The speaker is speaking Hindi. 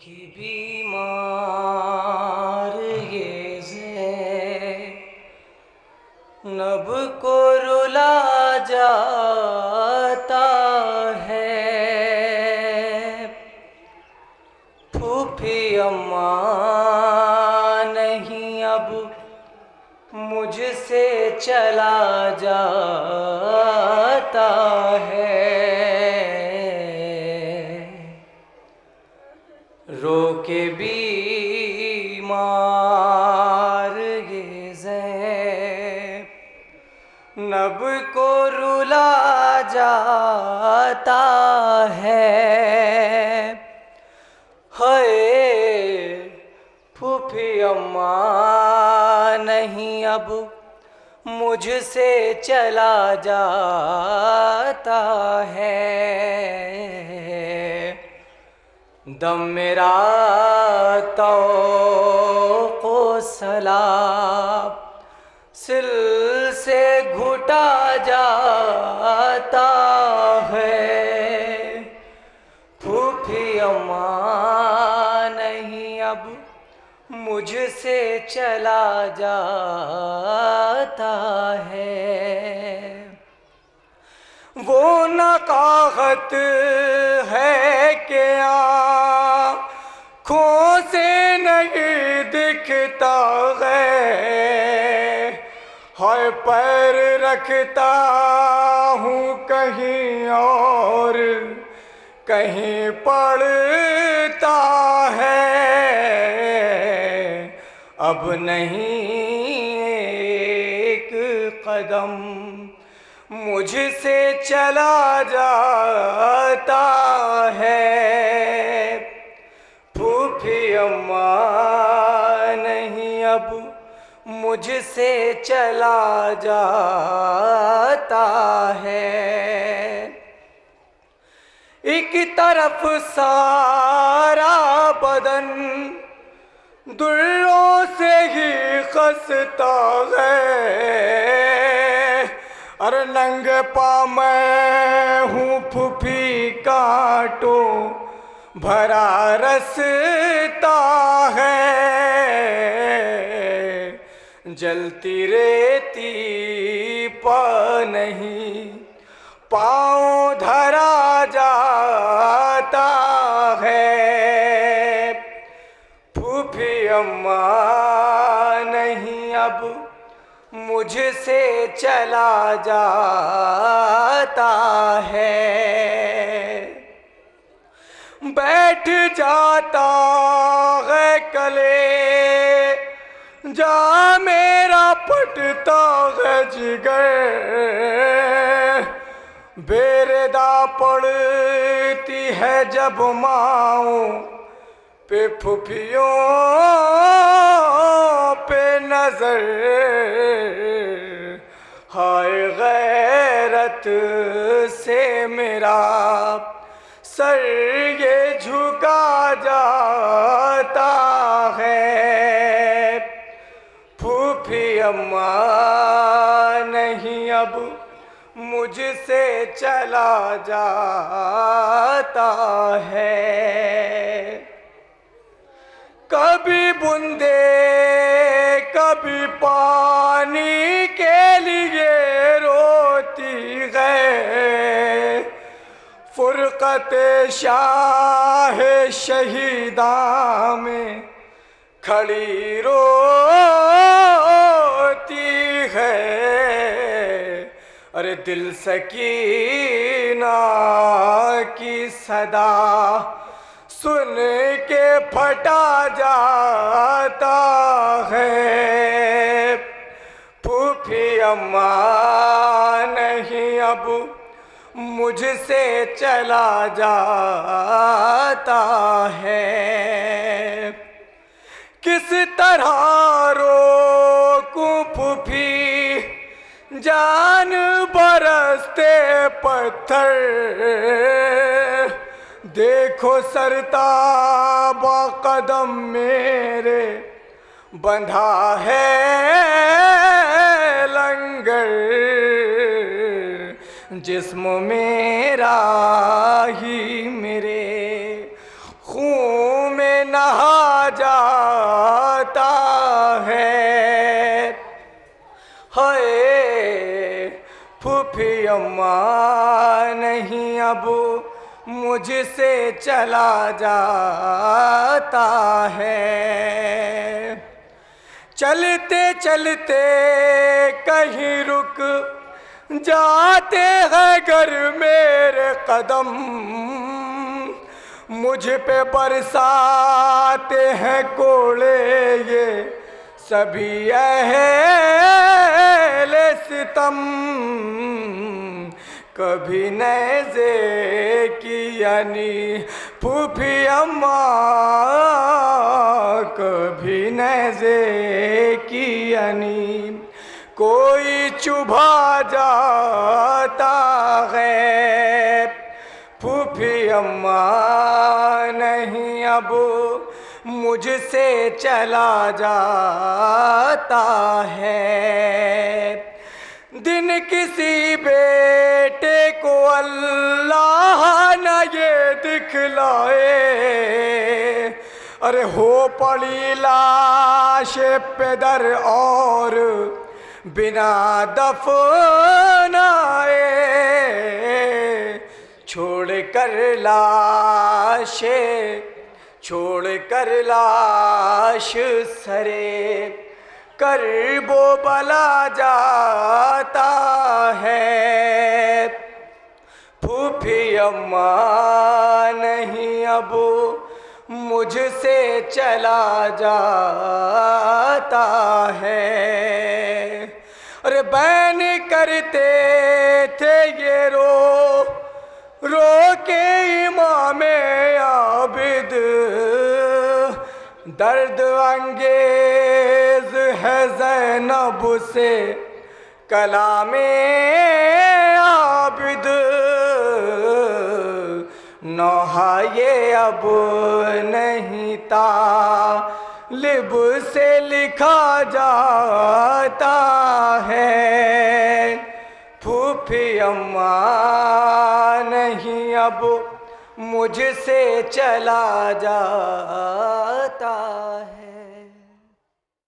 कि बीमार ये ज़ैनब को रुला जाता है। फूफी अम्मा नहीं अब मुझसे चला जाता है। रो के बीमार ये ज़ैनब को रुला जाता है। हाय फूफी अम्मा नहीं अब मुझसे चला जाता है। दम मेरा तौक़ो सलाब सिल से घुटा जाता है। फूफी अम्मा नहीं अब मुझसे चला जाता है। वो नकाहत है कि आँखों से नहीं दिखता है। हाय पैर रखता हूँ कहीं और कहीं पड़ता है। अब नहीं एक कदम मुझसे चला जाता है। फूफी अम्मा नहीं अब मुझसे चला जाता है। एक तरफ सारा बदन दुर्रों से ही खसता है। अरे नंगे पाँव मैं हूँ फूफी कांटों भरा रास्ता है। जलती रेती पर नहीं पाँव धरा जाता है। फूफी अम्मा नहीं अब मुझसे चला जाता है। बैठ जाता है कले जा मेरा पटता है जिगर। बेरदा पड़ती है जब माओ पे फुफियों पे नजर। हाय गैरत से मेरा सर ये झुका जाता है। फूफी अम्मा नहीं अब मुझसे चला जाता है। कभी बूंदे कभी पानी के लिए रोती है। फुरकत शाह शहीदा में खड़ी रोती है। अरे दिल सकीना की सदा सुन के फटा जाता है। फूफी अम्मा नहीं अब मुझसे चला जाता है। किस तरह रोकूं फूफी जान बरसते पत्थर। देखो सरताबा कदम मेरे बंधा है लंगर। जिस्म मेरा ही मेरे खून में नहा जाता है। हाय फूफी अम्मा नहीं अब मुझसे चला जाता है। चलते चलते कहीं रुक जाते हैं घर मेरे कदम, मुझ पे बरसाते हैं कोड़े ये सभी अहले सितम। कभी नैज़े की यानी फूफी अम्मा, कभी नैज़े की यानी कोई चुभा जाता है। फूफी अम्मा नहीं अब मुझसे चला जाता है। दिन किसी बेटे को अल्लाह न ये दिखलाए, अरे हो पड़ी लाश पे दर और बिना दफनाए। छोड़ कर लाश सरे करबो बला जाता है। फूफी अम्मा नहीं अब मुझसे चला जाता है। अरे बैन करते थे ये रो के इमाम आबिद, दर्द अंगेज है ज़ैनब से कलामे आबिद। नौहा ये अब नहीं तालिब से लिखा जाता है। फूफी अम्मा नहीं अब मुझसे चला जाता है।